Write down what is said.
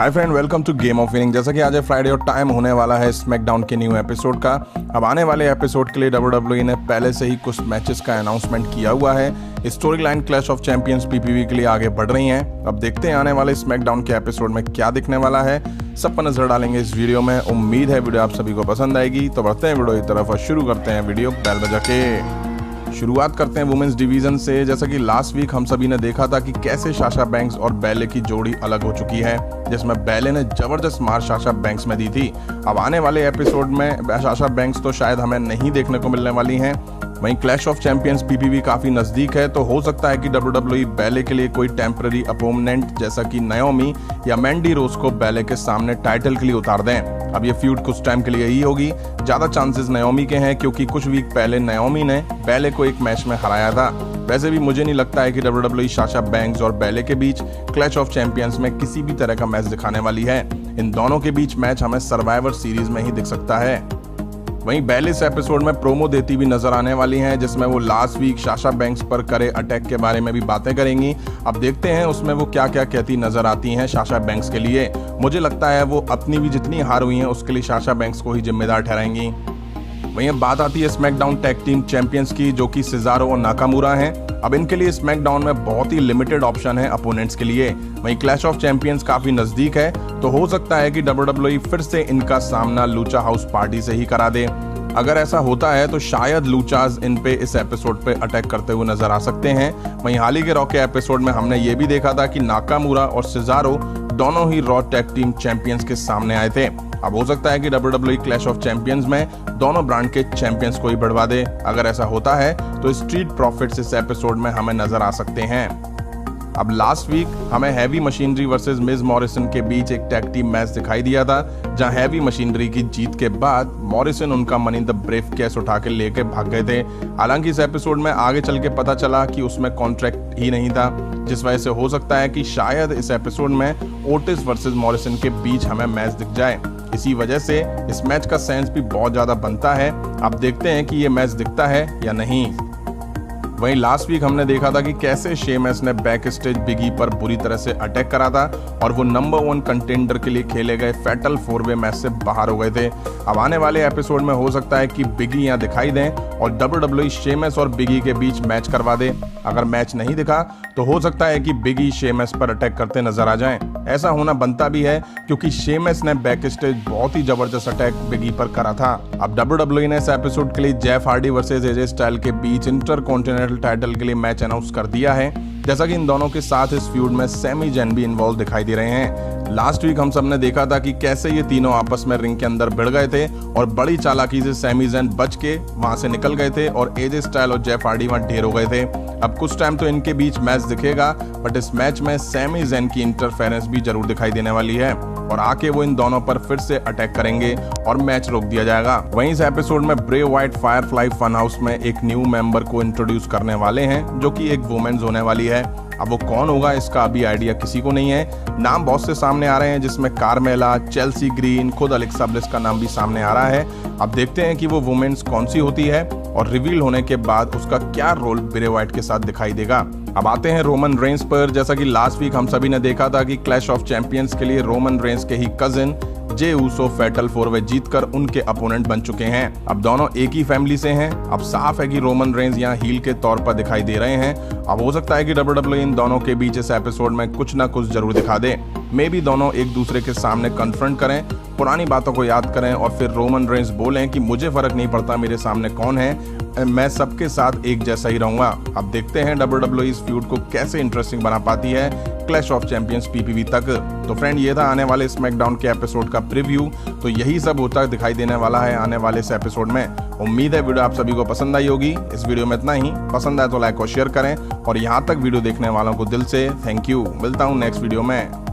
Hi friend, welcome to game of winning. जैसा कि आज है फ्राइडे और टाइम होने वाला है स्मैकडाउन के न्यू एपिसोड का। अब आने वाले एपिसोड के लिए WWE ने पहले से ही कुछ मैचेस का अनाउंसमेंट किया हुआ है। Story line clash of champions PPV के लिए आगे बढ़ रही हैं। अब देखते हैं आने वाले स्मैकडाउन के एपिसोड में क्या दिखने वाला है। सब पर नजर डालेंगे इस वीडियो में। उम्मीद है वीडियो आप सभी को पसंद आएगी। तो बढ़ते हैं वीडियो की तरफ और शुरू करते हैं वीडियो बेल बजा के। शुरुआत करते हैं वुमेन्स डिवीजन से। जैसा कि लास्ट वीक हम सभी ने देखा था कि कैसे साशा बैंक्स और बैले की जोड़ी अलग हो चुकी है, जिसमें बैले ने जबरदस्त मार साशा बैंक्स में दी थी। अब आने वाले एपिसोड में साशा बैंक्स तो शायद हमें नहीं देखने को मिलने वाली हैं। वहीं क्लैश ऑफ चैंपियंस PPV काफी नजदीक है, तो हो सकता है कि WWE बैले के लिए कोई टेम्पररी अपोनेंट जैसा कि नाओमी या मैंडी रोज को बैले के सामने टाइटल के लिए उतार दें। अब ये फ्यूड कुछ टाइम के लिए ही होगी। ज्यादा चांसेस नाओमी के हैं, क्योंकि कुछ वीक पहले नाओमी ने बैले को एक मैच में हराया था। वैसे भी मुझे नहीं लगता है कि WWE साशा बैंक्स और बैले के बीच क्लैश ऑफ चैंपियंस में किसी भी तरह का मैच दिखाने वाली है। इन दोनों के बीच मैच हमें सर्वाइवर सीरीज में ही दिख सकता है। वहीं बैले इस एपिसोड में प्रोमो देती भी नजर आने वाली हैं, जिसमें वो लास्ट वीक साशा बैंक्स पर करे अटैक के बारे में भी बातें करेंगी। अब देखते हैं उसमें वो क्या क्या कहती नजर आती हैं साशा बैंक्स के लिए। मुझे लगता है वो अपनी भी जितनी हार हुई है उसके लिए साशा बैंक्स को ही जिम्मेदार ठहराएंगी। वहीं अब बात आती है स्मैकडाउन टैग टीम चैंपियंस की, जो कि सिजारो और नाकामुरा हैं। अब इनके लिए स्मैकडाउन में बहुत ही लिमिटेड ऑप्शन है अपोनेंट्स के लिए। वहीं क्लैश ऑफ चैंपियंस काफी नजदीक है, तो हो सकता है कि WWE फिर से इनका सामना लूचा हाउस पार्टी से ही करा दे। अगर ऐसा होता है तो शायद लूचाज इन पे इस एपिसोड पे अटैक करते हुए नजर आ सकते हैं। वहीं हाल ही के रॉ के एपिसोड में हमने ये भी देखा था कि नाकामुरा और सिजारो दोनों ही रॉ टैग टीम चैंपियंस के सामने आए थे। अब हो सकता है कि WWE क्लैश ऑफ चैंपियंस में दोनों ब्रांड के चैंपियंस को ही बढ़वा दे। अगर ऐसा होता है तो स्ट्रीट प्रॉफिट्स इस एपिसोड में हमें नजर आ सकते हैं। अब लास्ट वीक हमें हैवी मशीनरी वर्सेस मिज मॉरिसन के बीच एक टैग टीम मैच दिखाई दिया था, जहां हैवी मशीनरी की जीत के बाद मॉरिसन उनका money in the brave case उठा के लेके भाग गए थे। हालांकि इस एपिसोड में आगे चल के पता चला कि उसमें कॉन्ट्रैक्ट ही नहीं था, जिस वजह से हो सकता है कि शायद इस एपिसोड में ओटिस वर्सेस मॉरिसन के बीच हमें मैच दिख जाए। इसी वजह से इस मैच का सेंस भी बहुत ज्यादा बनता है। अब देखते हैं कि ये मैच दिखता है या नहीं। वहीं लास्ट वीक हमने देखा था कि कैसे शेमस ने बैक स्टेज बिगी पर बुरी तरह से अटैक करा था और वो नंबर 1 कंटेंडर के लिए खेले गए फैटल 4-वे मैच से बाहर हो गए थे। अब आने वाले एपिसोड में हो सकता है कि बिगी यहाँ दिखाई दें और WWE शेमस और बिगी के बीच मैच करवा दे। अगर मैच नहीं दिखा तो हो सकता है कि बिगी शेमस पर अटैक करते नजर आ जाएं। ऐसा होना बनता भी है, क्योंकि शेमस ने बैक स्टेज बहुत ही जबरदस्त अटैक बिगी पर करा था। अब WWE ने इस एपिसोड के लिए Jeff Hardy versus AJ style के बीच इंटरकॉन्टिनेंटल टाइटल के लिए मैच अनाउंस कर दिया है। जैसा कि इन दोनों के साथ इस फ्यूड में सैमी जैन भी इन्वॉल्व दिखाई दे रहे हैं। लास्ट वीक हम सबने देखा था कि कैसे ये तीनों आपस में रिंग के अंदर भिड़ गए थे और बड़ी चालाकी से सैमी जैन बच के वहां से निकल गए थे और AJ स्टाइल और जेफ हार्डी वहां ढेर हो गए थे। अब कुछ टाइम तो इनके बीच मैच दिखेगा, बट इस मैच में सैमी जैन की इंटरफेरेंस भी जरूर दिखाई देने वाली है और आके वो इन दोनों पर फिर से अटैक करेंगे और मैच रोक दिया जाएगा। वहीं इस एपिसोड में ब्रे व्हाइट फायरफ्लाई फन हाउस में एक न्यू मेंबर को इंट्रोड्यूस करने वाले हैं, जो कि एक वुमेन्स होने वाली है। अब वो कौन होगा इसका अभी आइडिया किसी को नहीं है। नाम बहुत से सामने आ रहे हैं, जिसमें कार्मेला, चेल्सी ग्रीन, खुद अलेक्सा ब्लिस का नाम भी सामने आ रहा है। अब देखते हैं कि वो वुमेन्स कौन सी होती है और रिवील होने के बाद उसका क्या रोल ब्रे व्हाइट के साथ दिखाई देगा। अब आते हैं रोमन रेंस पर। जैसा कि लास्ट वीक हम सभी ने देखा था कि क्लैश ऑफ चैंपियंस के लिए रोमन रेंस के ही कजिन जे ऊसो फैटल 4-वे जीतकर उनके अपोनेंट बन चुके हैं। अब दोनों एक ही फैमिली से हैं। अब साफ है कि रोमन रेंस यहाँ हील के तौर पर दिखाई दे रहे हैं। अब हो सकता है कि WWE इन दोनों के बीच इस एपिसोड में कुछ ना कुछ जरूर दिखा दे। मे भी दोनों एक दूसरे के सामने कन्फ्रंट करें, पुरानी बातों को याद करें और फिर रोमन रेंस बोलें कि मुझे फर्क नहीं पड़ता मेरे सामने कौन है, मैं सबके साथ एक जैसा ही रहूंगा। अब देखते हैं WWE इस फ्यूड को कैसे इंटरेस्टिंग बना पाती है क्लैश ऑफ चैंपियंस PPV तक। तो फ्रेंड, ये था आने वाले स्मैकडाउन के एपिसोड का प्रीव्यू। तो यही सब होता दिखाई देने वाला है आने वाले इस एपिसोड में। उम्मीद है वीडियो आप सभी को पसंद आई होगी। इस वीडियो में इतना ही। पसंद आए तो लाइक और शेयर करें और यहाँ तक वीडियो देखने वालों को दिल से थैंक यू। मिलता हूँ नेक्स्ट वीडियो में।